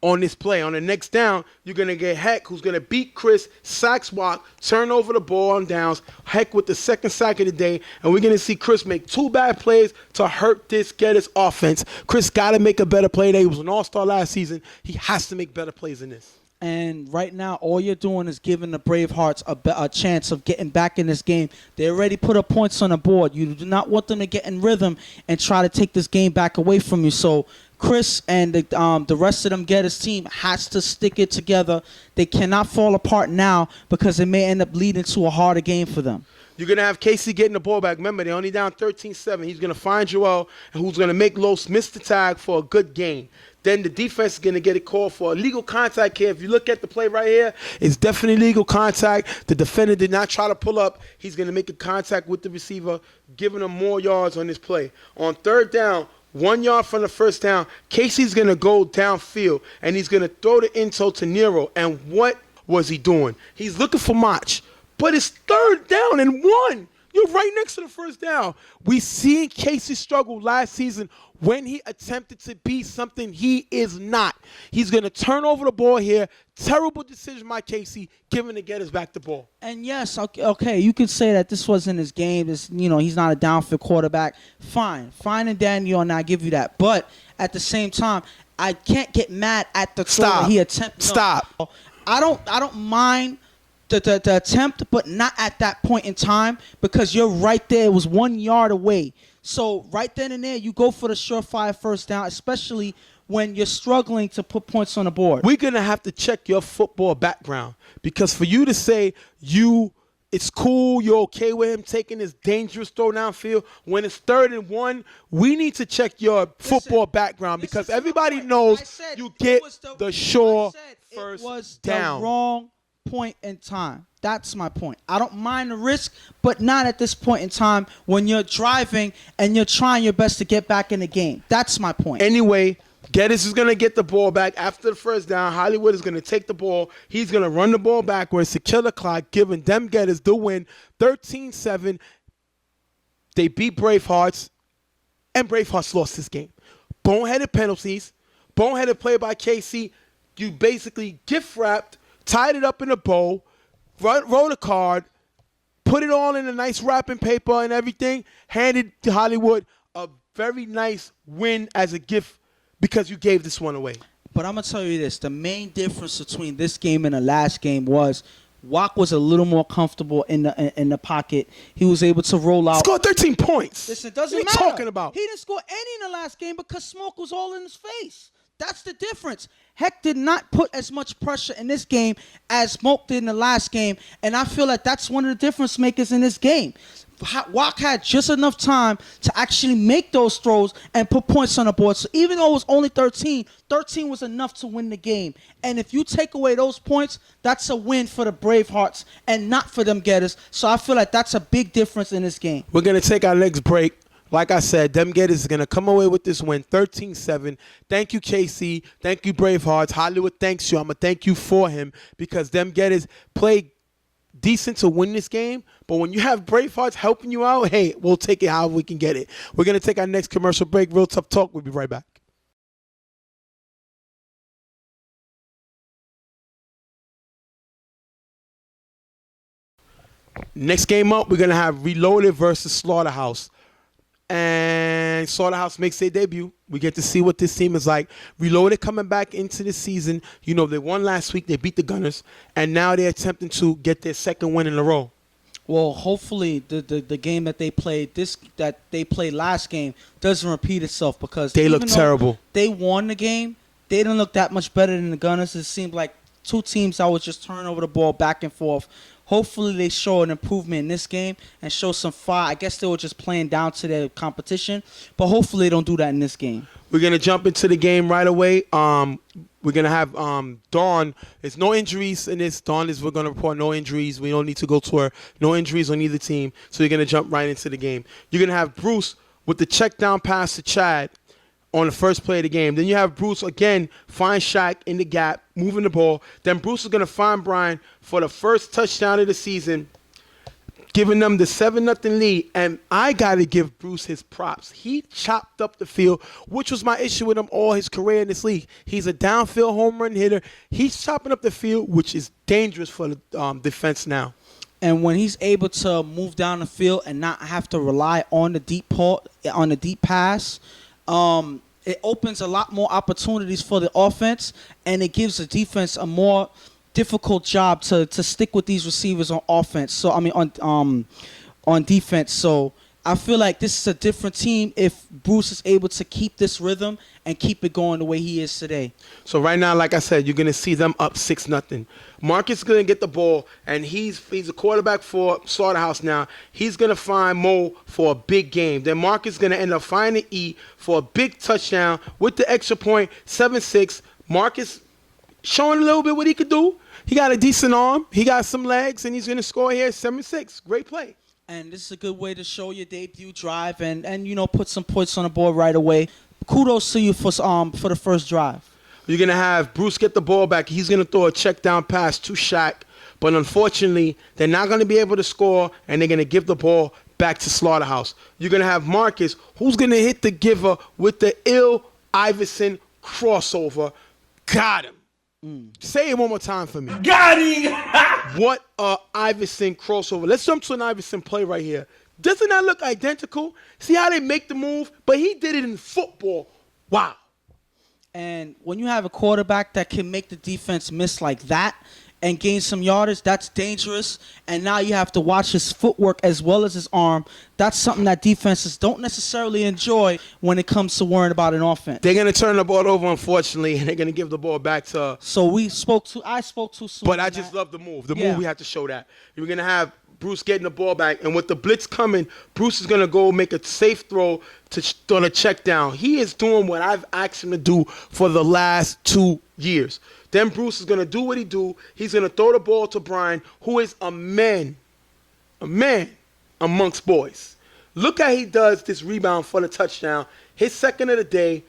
on this play. On the next down, you're going to get Heck, who's going to beat Chris, sacks Wack, turn over the ball on downs. Heck with the second sack of the day. And we're going to see Chris make 2 bad plays to hurt this Geddes offense. Chris got to make a better play today. He was an all-star last season. He has to make better plays than this. And right now, all you're doing is giving the Bravehearts a chance of getting back in this game. They already put up points on the board. You do not want them to get in rhythm and try to take this game back away from you. So Chris and the rest of them Geddes team has to stick it together. They cannot fall apart now because it may end up leading to a harder game for them. You're going to have Casey getting the ball back. Remember, they're only down 13-7. He's going to find Joel, who's going to make Los miss the tag for a good gain. Then the defense is going to get a call for illegal contact here. If you look at the play right here, it's definitely legal contact. The defender did not try to pull up. He's going to make a contact with the receiver, giving him more yards on this play. On third down, 1 yard from the first down, Casey's going to go downfield, and he's going to throw the insole to Nero. And what was he doing? He's looking for Mach, but it's third down and 1. You're right next to the first down. We seen Casey struggle last season when he attempted to be something he is not. He's going to turn over the ball here. Terrible decision by Casey, giving the Geddes back the ball. And yes, okay, you can say that this wasn't his game. This, he's not a downfield quarterback. Fine and Daniel, and I give you that. But at the same time, I can't get mad at the throw that he attempted. Stop. I don't mind the attempt, but not at that point in time because you're right there. It was 1 yard away. So right then and there, you go for the surefire first down, especially when you're struggling to put points on the board. We're going to have to check your football background because for you to say it's cool, you're okay with him taking this dangerous throw downfield, when it's 3rd and 1, we need to check your football background because everybody knows you get the sure first down. The wrong point in time. That's my point. I don't mind the risk, but not at this point in time when you're driving and you're trying your best to get back in the game. That's my point. Anyway, Geddes is going to get the ball back after the first down. Hollywood is going to take the ball. He's going to run the ball backwards to kill the clock, giving them Geddes the win, 13-7. They beat Bravehearts, and Bravehearts lost this game. Boneheaded penalties, boneheaded play by KC. You basically gift-wrapped, tied it up in a bow, wrote a card, put it all in a nice wrapping paper and everything, handed to Hollywood a very nice win as a gift because you gave this one away. But I'm going to tell you this. The main difference between this game and the last game was Wack was a little more comfortable in the pocket. He was able to roll out. Scored 13 points. Listen, it doesn't matter. matter. What are you talking about? He didn't score any in the last game because smoke was all in his face. That's the difference. Heck did not put as much pressure in this game as Smoke did in the last game, and I feel like that's one of the difference makers in this game. Wack had just enough time to actually make those throws and put points on the board. So even though it was only 13 was enough to win the game. And if you take away those points, that's a win for the Bravehearts and not for them Geddes. So I feel like that's a big difference in this game. We're going to take our next break. Like I said, them Geddes is going to come away with this win, 13-7. Thank you, KC. Thank you, Bravehearts. Hollywood thanks you. I'm going to thank you for him because them Geddes played decent to win this game. But when you have Bravehearts helping you out, hey, we'll take it however we can get it. We're going to take our next commercial break. Real Tough Talk. We'll be right back. Next game up, we're going to have Reloaded versus Slaughterhouse. And Slaughterhouse makes their debut. We get to see what this team is like. Reloaded coming back into the season. You know, they won last week. They beat the Gunners. And now they're attempting to get their second win in a row. Well, hopefully the game that they played last game doesn't repeat itself, because They look terrible. They won the game. They didn't look that much better than the Gunners. It seemed like two teams that was just turning over the ball back and forth. Hopefully they show an improvement in this game and show some fire. I guess they were just playing down to their competition, but hopefully they don't do that in this game. We're going to jump into the game right away. We're going to have Dawn. There's no injuries in this. We're going to report no injuries. We don't need to go to her. No injuries on either team. So you're going to jump right into the game. You're going to have Bruce with the check down pass to Chad on the first play of the game. Then you have Bruce again find Shaq in the gap, moving the ball. Then Bruce is going to find Brian for the first touchdown of the season, giving them the 7-0 lead. And I got to give Bruce his props. He chopped up the field, which was my issue with him all his career in this league. He's a downfield home run hitter. He's chopping up the field, which is dangerous for the defense now. And when he's able to move down the field and not have to rely on the deep pass, it opens a lot more opportunities for the offense, and it gives the defense a more difficult job to stick with these receivers on offense. So I mean on defense. So I feel like this is a different team if Bruce is able to keep this rhythm and keep it going the way he is today. So right now, like I said, you're going to see them up 6-0. Marcus is going to get the ball, and he's a quarterback for Slaughterhouse now. He's going to find Mo for a big game. Then Marcus is going to end up finding E for a big touchdown with the extra point, 7-6. Marcus showing a little bit what he could do. He got a decent arm. He got some legs, and he's going to score here 7-6. Great play. And this is a good way to show your debut drive and you know, put some points on the board right away. Kudos to you for the first drive. You're going to have Bruce get the ball back. He's going to throw a check down pass to Shaq. But unfortunately, they're not going to be able to score, and they're going to give the ball back to Slaughterhouse. You're going to have Marcus, who's going to hit the giver with the Iverson crossover. Got him. Say it one more time for me. Got him! What a Iverson crossover. Let's jump to an Iverson play right here. Doesn't that look identical? See how they make the move? But he did it in football. Wow. And when you have a quarterback that can make the defense miss like that and gain some yardage, that's dangerous. And now you have to watch his footwork as well as his arm. That's something that defenses don't necessarily enjoy when it comes to worrying about an offense. They're going to turn the ball over, unfortunately, and they're going to give the ball back to... So I spoke too soon. But I just love the move. The move, we have to show that. You're going to have Bruce getting the ball back, and with the blitz coming, Bruce is going to go make a safe throw on a check down. He is doing what I've asked him to do for the last 2 years. Then Bruce is going to do what he do. He's going to throw the ball to Brian, who is a man amongst boys. Look how he does this rebound for the touchdown. His second of the day.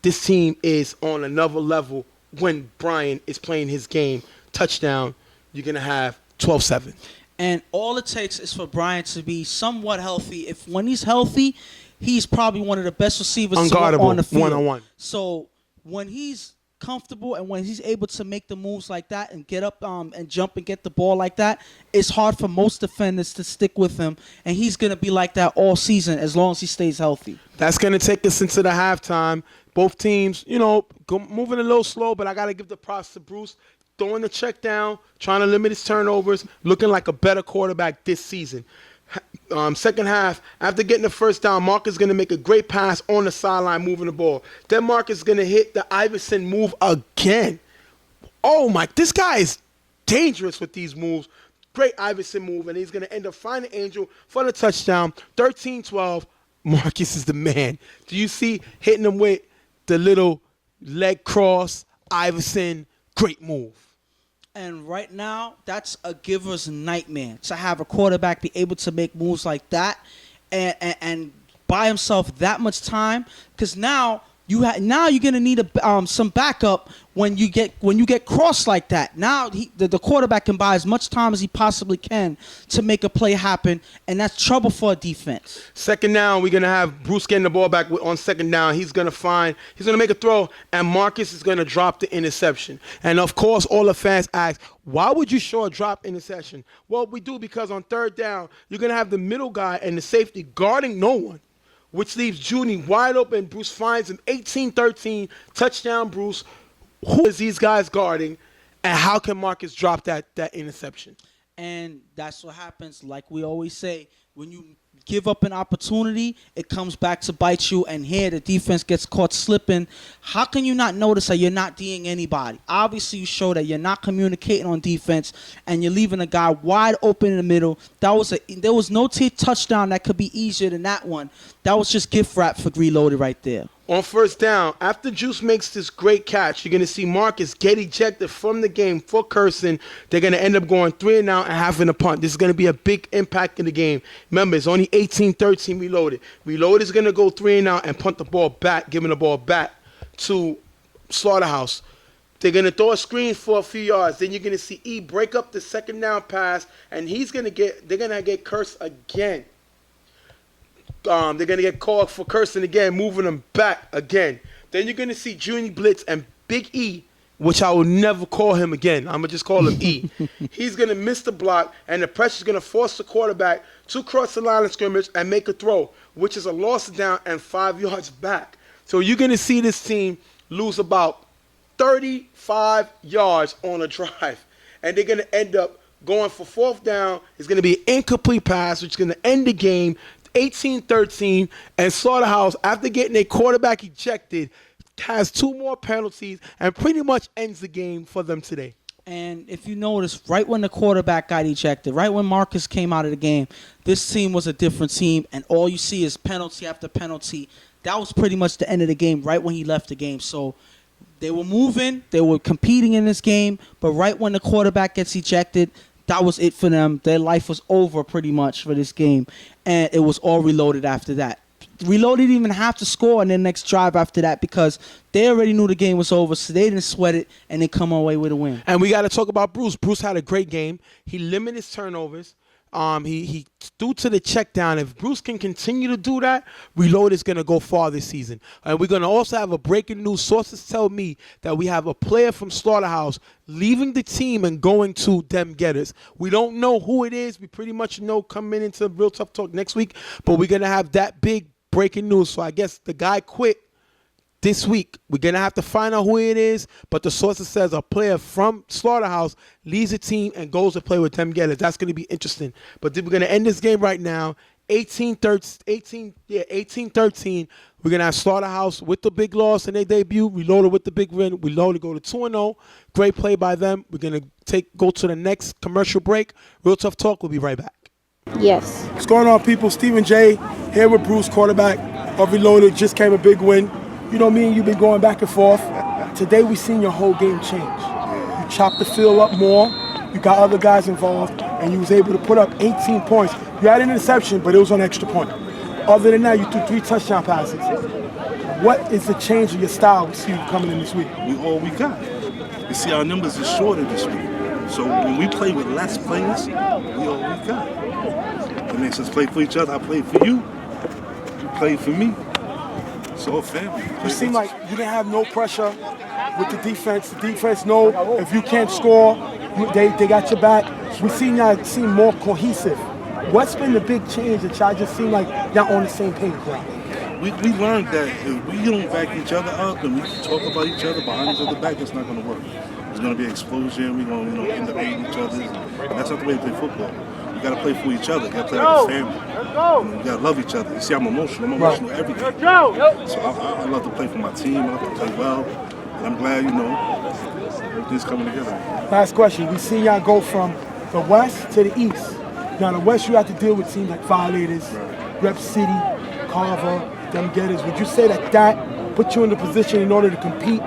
This team is on another level when Brian is playing his game. Touchdown, you're going to have 12-7. And all it takes is for Brian to be somewhat healthy. When he's healthy, he's probably one of the best receivers on the field. One-on-one. So when he's comfortable and when he's able to make the moves like that and get up and jump and get the ball like that, it's hard for most defenders to stick with him. And he's going to be like that all season as long as he stays healthy. That's going to take us into the halftime. Both teams, moving a little slow, but I got to give the props to Bruce. Throwing the check down, trying to limit his turnovers, looking like a better quarterback this season. Second half, after getting the first down, Marcus is going to make a great pass on the sideline, moving the ball. Then Marcus is going to hit the Iverson move again. Oh, my, this guy is dangerous with these moves. Great Iverson move, and he's going to end up finding Angel for the touchdown. 13-12, Marcus is the man. Do you see hitting him with the little leg cross, Iverson, great move. And right now, that's a giver's nightmare to have a quarterback be able to make moves like that and buy himself that much time. Because now Now you're gonna need some backup when you get crossed like that. Now the quarterback can buy as much time as he possibly can to make a play happen, and that's trouble for a defense. Second down, we're gonna have Bruce getting the ball back on second down. He's gonna make a throw, and Marcus is gonna drop the interception. And of course, all the fans ask, why would you show a drop interception? Well, we do because on third down, you're gonna have the middle guy and the safety guarding no one, which leaves Judy wide open. Bruce finds him 18-13, touchdown Bruce. Who is these guys guarding, and how can Marcus drop that interception? And that's what happens, like we always say, when you give up an opportunity, it comes back to bite you, and here the defense gets caught slipping. How can you not notice that you're not D'ing anybody? Obviously, you show that you're not communicating on defense, and you're leaving a guy wide open in the middle. There was no touchdown that could be easier than that one. That was just gift wrap for Reloaded right there. On first down, after Juice makes this great catch, you're going to see Marcus get ejected from the game for cursing. They're going to end up going 3 and out and having a punt. This is going to be a big impact in the game. Remember, it's only 18-13 Reloaded. Reloaded is going to go 3 and out and punt the ball back, giving the ball back to Slaughterhouse. They're going to throw a screen for a few yards. Then you're going to see E break up the second down pass, and they're going to get cursed again. They're going to get called for cursing again, moving them back again. Then you're going to see Junior Blitz and Big E, which I will never call him again. I'm going to just call him E. He's going to miss the block, and the pressure is going to force the quarterback to cross the line of scrimmage and make a throw, which is a loss down and 5 yards back. So you're going to see this team lose about 35 yards on a drive, and they're going to end up going for fourth down. It's going to be an incomplete pass, which is going to end the game 18-13, and Slaughterhouse, after getting their quarterback ejected, has 2 more penalties and pretty much ends the game for them today. And if you notice, right when the quarterback got ejected, right when Marcus came out of the game, this team was a different team, and all you see is penalty after penalty. That was pretty much the end of the game right when he left the game. So they were moving, they were competing in this game, but right when the quarterback gets ejected, that was it for them. Their life was over pretty much for this game, and it was all Reloaded after that. Reloaded didn't even have to score in their next drive after that because they already knew the game was over, so they didn't sweat it, and they come away with a win. And we got to talk about Bruce. Bruce had a great game. He limited his turnovers. He threw to the check down. If Bruce can continue to do that, Reload is going to go far this season. And we're going to also have a breaking news. Sources tell me that we have a player from Slaughterhouse leaving the team and going to Them Getters. We don't know who it is. We pretty much know coming into Real Tough Talk next week, but we're going to have that big breaking news. So I guess the guy quit this week. We're going to have to find out who it is, but the sources says a player from Slaughterhouse leaves the team and goes to play with Them Getters. That's going to be interesting. But we're going to end this game right now, 18-13. We're going to have Slaughterhouse with the big loss in their debut, Reloaded with the big win. Reloaded go to 2-0. Great play by them. We're going to go to the next commercial break. Real Tough Talk. We'll be right back. Yes. What's going on, people? Stephen J. here with Bruce, quarterback of Reloaded. Just came a big win. You know, me and you been going back and forth. Today we seen your whole game change. You chopped the field up more. You got other guys involved, and you was able to put up 18 points. You had an interception, but it was on extra point. Other than that, you threw 3 touchdown passes. What is the change in your style we see you coming in this week? We all we got. You see, our numbers are shorter this week. So when we play with less players, we all we got. It makes us play for each other. I play for you. You play for me. It's all family. You seem like you didn't have no pressure with the defense. The defense know if you can't score, they got your back. We seen y'all seem more cohesive. What's been the big change that y'all just seem like y'all on the same page now? We learned that if we don't back each other up and we talk about each other behind each other back, it's not going to work. There's going to be explosion. We're going to end up hating each other. And that's not the way to play football. You got to play for each other. You got to play like a family. You got to love each other. You see, I'm emotional. I'm emotional every day. So I love to play for my team. I love to play well. And I'm glad, everything's coming together. Last question. We seen y'all go from the West to the East. Now, the West, you have to deal with teams like Violators, Rep City, Carver, Them Getters. Would you say that put you in the position in order to compete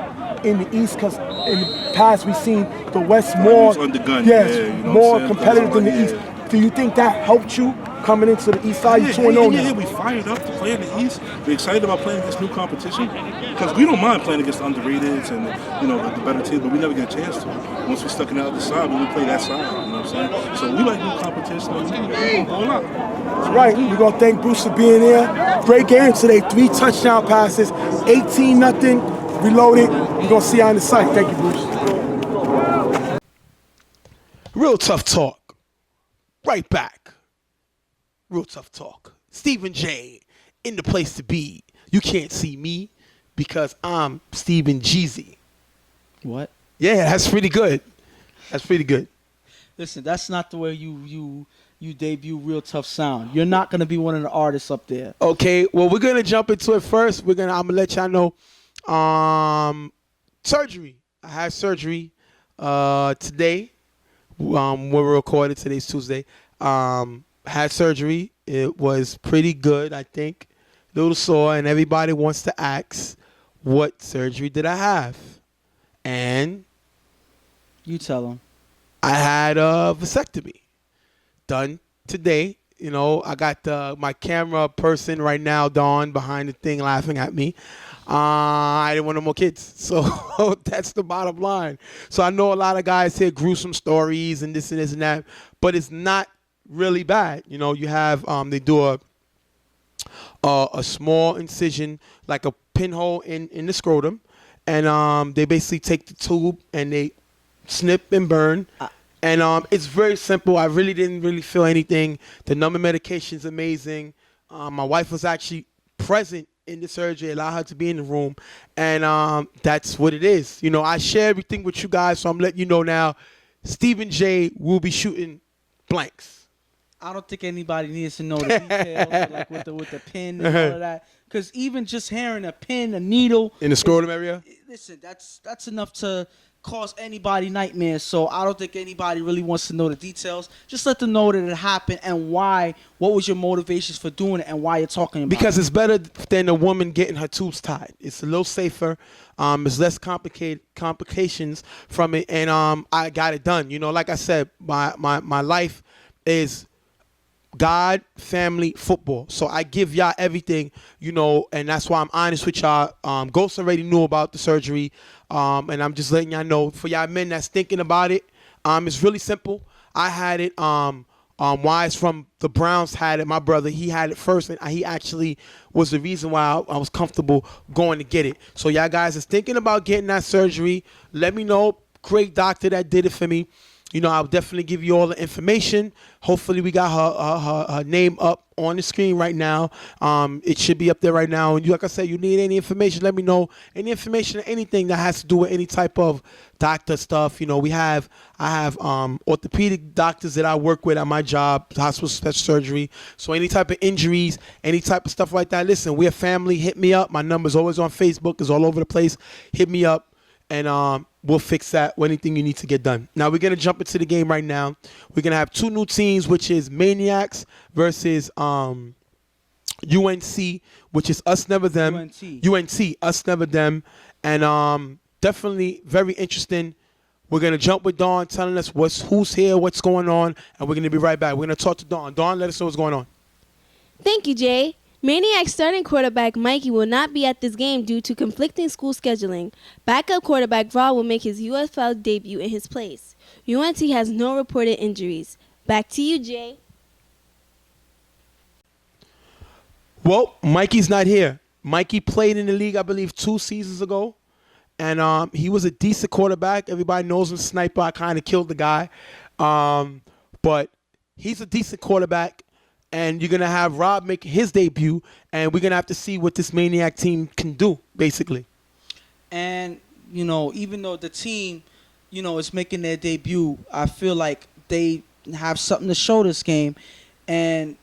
in the East? Because in the past, we've seen the West more, undergun, more competitive than the East. Do you think that helped you coming into the East Side. You 2-0 yeah, now. we fired up to play in the East. We're excited about playing against new competition because we don't mind playing against the underrateds and the better teams, but we never get a chance to. Once we're stuck in the other side, we play that side. You know what I'm saying? So we like new competition. We're going to ball out. That's right. We're going to thank Bruce for being here. Great game today. 3 touchdown passes, 18-0. Reloaded. We're going to see you on the site. Thank you, Bruce. Real tough talk. Right back. Real tough talk. Stephen J. in the place to be. You can't see me because I'm Stephen Jeezy. What? Yeah, that's pretty good. That's pretty good. Listen, that's not the way you debut Real Tough Sound. You're not gonna be one of the artists up there. Okay, well we're gonna jump into it first. I'm gonna let y'all know. Surgery. I had surgery today. We're recording. Today's Tuesday. Had surgery. It was pretty good, I think. A little sore, and everybody wants to ask, what surgery did I have? And You tell them. I had a vasectomy done today. You know, I got my camera person right now, Dawn, behind the thing laughing at me. I didn't want no more kids. So that's the bottom line. So I know a lot of guys hear gruesome stories and this and this and that, but it's not really bad. You know, you have, they do a small incision, like a pinhole in the scrotum, and they basically take the tube and they snip and burn. And it's very simple. I really didn't really feel anything. The numbing medication is amazing. My wife was actually present in the surgery, allowed her to be in the room. And that's what it is. You know, I share everything with you guys, so I'm letting you know now. Stephen J will be shooting blanks. I don't think anybody needs to know the details, like with the pin and all of that. Because even just hearing a pin, a needle In the scrotum area? Listen, that's enough to cause anybody nightmares. So I don't think anybody really wants to know the details. Just let them know that it happened and why. What was your motivations for doing it and why you're talking about it. Because it's better than a woman getting her tubes tied. It's a little safer. It's less complications from it, and I got it done. You know, like I said, my life is God, family, football. So I give y'all everything, you know, and that's why I'm honest with y'all. Ghost already knew about the surgery, and I'm just letting y'all know. For y'all men that's thinking about it, it's really simple. I had it. Wise from the Browns had it. My brother, he had it first, and he actually was the reason why I was comfortable going to get it. So y'all guys is thinking about getting that surgery, let me know. Great doctor that did it for me. You know, I'll definitely give you all the information. Hopefully we got her name up on the screen right now. It should be up there right now. And like I said, you need any information, let me know. Any information, anything that has to do with any type of doctor stuff. You know, I have orthopedic doctors that I work with at my job, hospital special surgery. So any type of injuries, any type of stuff like that, listen, we're a family. Hit me up. My number's always on Facebook. It's all over the place. Hit me up. And we'll fix that with anything you need to get done. Now, we're going to jump into the game right now. We're going to have two new teams, which is Maniacs versus UNC, which is Us Never Them. UNC, Us Never Them. And definitely very interesting. We're going to jump with Dawn telling us who's here, what's going on, and we're going to be right back. We're going to talk to Dawn. Dawn, let us know what's going on. Thank you, Jay. Maniac starting quarterback Mikey will not be at this game due to conflicting school scheduling. Backup quarterback Rob will make his UFL debut in his place. UNC has no reported injuries. Back to you, Jay. Well, Mikey's not here. Mikey played in the league, I believe, 2 seasons ago. And he was a decent quarterback. Everybody knows him, sniper. I kind of killed the guy. But he's a decent quarterback. And you're going to have Rob make his debut, and we're going to have to see what this Maniac team can do, basically. And, you know, even though the team, you know, is making their debut, I feel like they have something to show this game. And,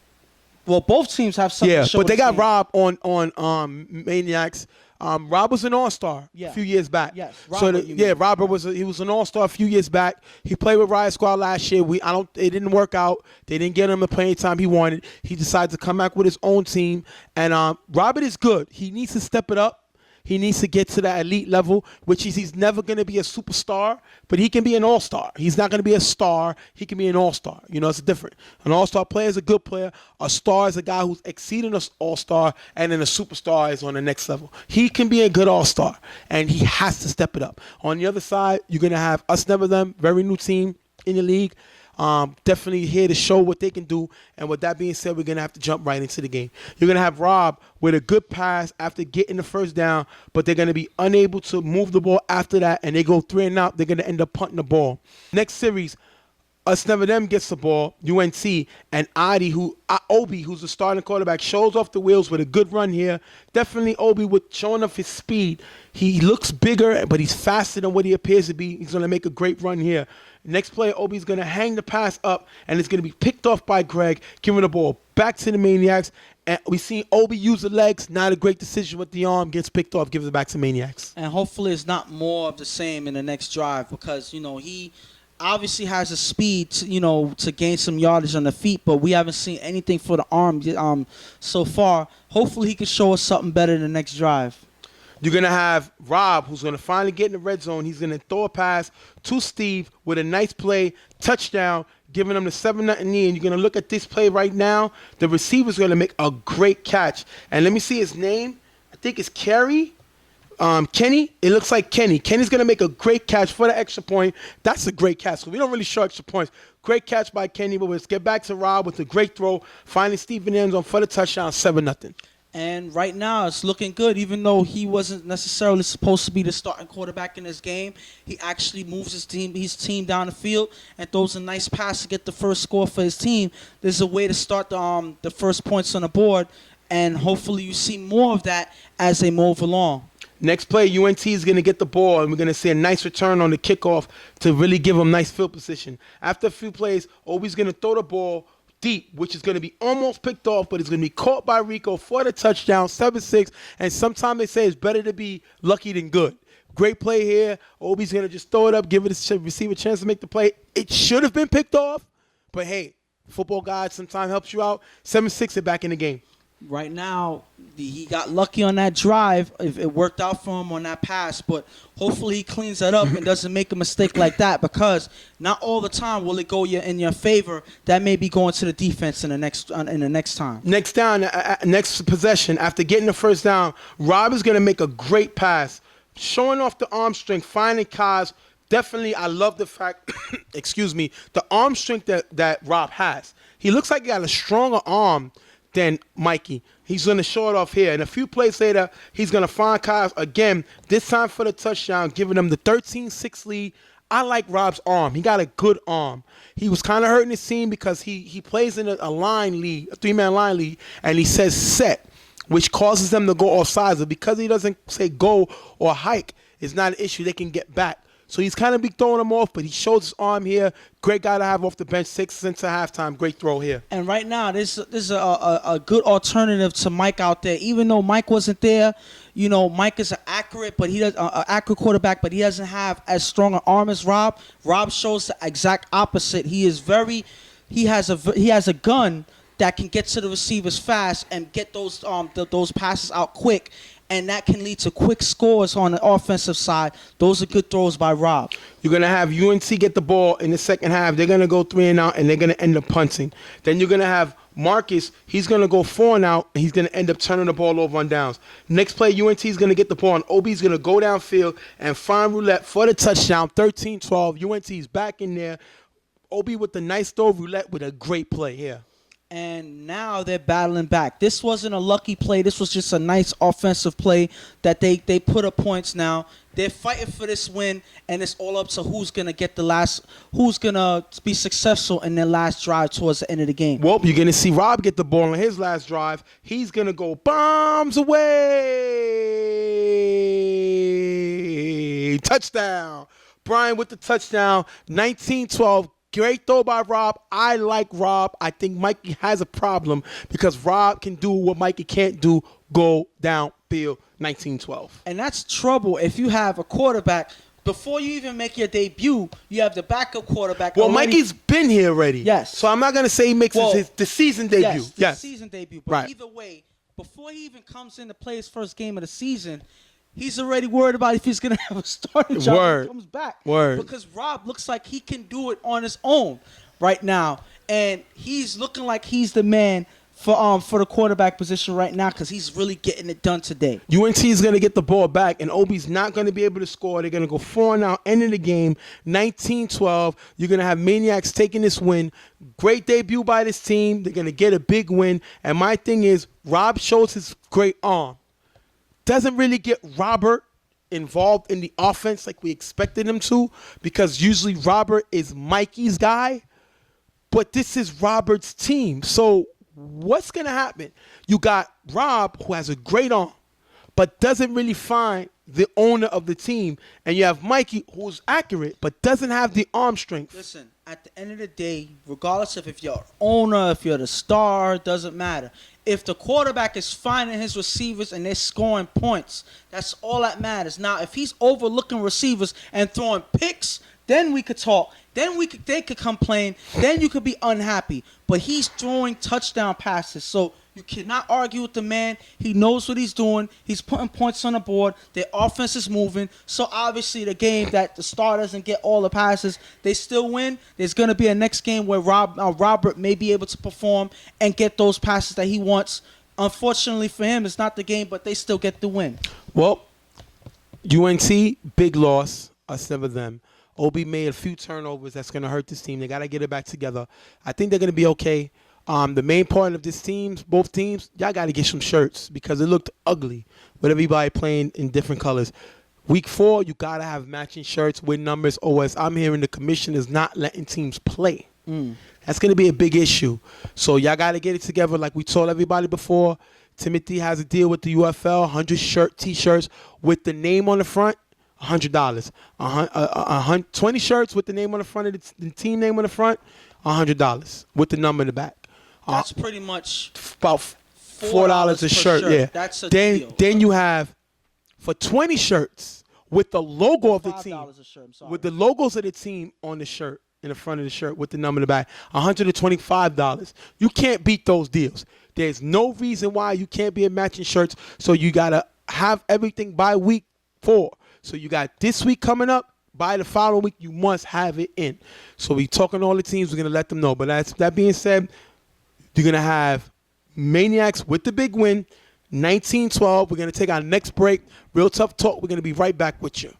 well, both teams have something to show. Yeah, but they got game. Rob on Maniacs. Rob was an all-star a few years back. Yes, Robert was an all-star a few years back. He played with Riot Squad last year. It didn't work out. They didn't get him the playing time he wanted. He decided to come back with his own team. And Robert is good. He needs to step it up. He needs to get to that elite level, which is he's never going to be a superstar, but he can be an all-star. He's not going to be a star. He can be an all-star. You know, it's different. An all-star player is a good player. A star is a guy who's exceeding an all-star, and then a superstar is on the next level. He can be a good all-star, and he has to step it up. On the other side, you're going to have us, never them, very new team in the league. Definitely here to show what they can do. And with that being said, we're going to have to jump right into the game. You're going to have Rob with a good pass after getting the first down, but they're going to be unable to move the ball after that, and they go 3 and out. They're going to end up punting the ball. Next series, us never them gets the ball, UNC, and Obi, who's the starting quarterback, shows off the wheels with a good run here. Definitely Obi with showing off his speed. He looks bigger, but he's faster than what he appears to be. He's going to make a great run here. Next play, Obi's going to hang the pass up, and it's going to be picked off by Greg, giving the ball back to the Maniacs. And we see Obi use the legs. Not a great decision with the arm. Gets picked off, gives it back to Maniacs. And hopefully it's not more of the same in the next drive because, he obviously has the speed to gain some yardage on the feet, but we haven't seen anything for the arm so far. Hopefully he can show us something better in the next drive. You're going to have Rob, who's going to finally get in the red zone. He's going to throw a pass to Steve with a nice play, touchdown, giving him the 7-0 lead. And you're going to look at this play right now. The receiver's going to make a great catch. And let me see his name. I think it's Kenny. It looks like Kenny. Kenny's going to make a great catch for the extra point. That's a great catch. So we don't really show extra points. Great catch by Kenny, but let's get back to Rob with a great throw. Finally, Steve in the end zone for the touchdown, 7-0. And right now, it's looking good. Even though he wasn't necessarily supposed to be the starting quarterback in this game, he actually moves his team down the field and throws a nice pass to get the first score for his team. There's a way to start the first points on the board, and hopefully you see more of that as they move along. Next play, UNT is going to get the ball, and we're going to see a nice return on the kickoff to really give them nice field position. After a few plays, Obi's going to throw the ball deep, which is going to be almost picked off, but it's going to be caught by Rico for the touchdown, 7-6. And sometimes they say it's better to be lucky than good. Great play here. Obi's going to just throw it up, give it a receiver a chance to make the play. It should have been picked off, but hey, football God sometimes helps you out. 7-6, they're back in the game. Right now, he got lucky on that drive. It worked out for him on that pass, but hopefully he cleans that up and doesn't make a mistake like that because not all the time will it go in your favor. That may be going to the defense in the next time. Next possession, after getting the first down, Rob is going to make a great pass, showing off the arm strength, finding Kaz. Definitely, I love the fact, the arm strength that Rob has. He looks like he got a stronger arm than Mikey. He's going to show it off here. And a few plays later, he's going to find Kyle again, this time for the touchdown, giving them the 13-6 lead. I like Rob's arm. He got a good arm. He was kind of hurting his team because he plays in a line lead, a 3-man line lead, and he says set, which causes them to go off sides. But because he doesn't say go or hike, it's not an issue. They can get back. So he's kind of be throwing him off, but he shows his arm here. Great guy to have off the bench, 6 into halftime. Great throw here. And right now, this is a good alternative to Mike out there. Even though Mike wasn't there, Mike is an accurate quarterback, but he doesn't have as strong an arm as Rob. Rob shows the exact opposite. He has a gun that can get to the receivers fast and get those passes out quick. And that can lead to quick scores on the offensive side. Those are good throws by Rob. You're going to have UNC get the ball in the second half. They're going to go 3 and out, and they're going to end up punting. Then you're going to have Marcus. He's going to go 4 and out, and he's going to end up turning the ball over on downs. Next play, UNC is going to get the ball, and OB's going to go downfield and find Roulette for the touchdown, 13-12. UNC's back in there. OB with the nice throw, Roulette with a great play here. And now they're battling back. This wasn't a lucky play. This was just a nice offensive play that they put up points now. They're fighting for this win, and it's all up to who's going to be successful in their last drive towards the end of the game. Well, you're going to see Rob get the ball on his last drive. He's going to go bombs away. Touchdown. Brian with the touchdown, 19-12. Great throw by Rob. I like Rob. I think Mikey has a problem because Rob can do what Mikey can't do, go downfield, 19-12. And that's trouble if you have a quarterback. Before you even make your debut, you have the backup quarterback. Well, Mikey's been here already. Yes. So I'm not going to say he makes the season debut. Yes, the season debut. But right. Either way, before he even comes in to play his first game of the season, he's already worried about if he's going to have a starting job when he comes back. Because Rob looks like he can do it on his own right now. And he's looking like he's the man for the quarterback position right now because he's really getting it done today. UNT is going to get the ball back, and Obi's not going to be able to score. They're going to go 4-0, ending the game, 19-12. You're going to have Maniacs taking this win. Great debut by this team. They're going to get a big win. And my thing is, Rob shows his great arm. Doesn't really get Robert involved in the offense like we expected him to, because usually Robert is Mikey's guy. But this is Robert's team. So what's going to happen? You got Rob, who has a great arm, but doesn't really find the owner of the team. And you have Mikey, who's accurate, but doesn't have the arm strength. Listen, at the end of the day, regardless of if you're an owner, if you're the star, doesn't matter. If the quarterback is finding his receivers and they're scoring points, that's all that matters. Now, if he's overlooking receivers and throwing picks, then we could talk. Then they could complain. Then you could be unhappy. But he's throwing touchdown passes. So you cannot argue with the man. He knows what he's doing. He's putting points on the board. Their offense is moving. So obviously the game that the star doesn't get all the passes, they still win. There's going to be a next game where Robert may be able to perform and get those passes that he wants. Unfortunately for him, it's not the game, but they still get the win. Well, UNT, big loss. Us never them. Obi made a few turnovers that's going to hurt this team. They got to get it back together. I think they're going to be okay. The main part of this team, both teams, y'all got to get some shirts because it looked ugly with everybody playing in different colors. Week 4, you got to have matching shirts with numbers. As I'm hearing, the commission is not letting teams play. That's going to be a big issue. So y'all got to get it together like we told everybody before. Timothy has a deal with the UFL, 100 T-shirts with the name on the front. $100. 20 shirts with the name on the front of the team name on the front, $100 with the number in the back. That's pretty much about $4 a shirt. Yeah, that's a deal. Then you have for 20 shirts with the logo of the team, with the logos of the team on the shirt in the front of the shirt with the number in the back, $125. You can't beat those deals. There's no reason why you can't be in matching shirts. So you gotta have everything by week 4. So you got this week coming up. By the following week, you must have it in. So we talking to all the teams. We're going to let them know. But that being said, you're going to have Maniacs with the big win, 19-12. We're going to take our next break. Real Tough Talk. We're going to be right back with you.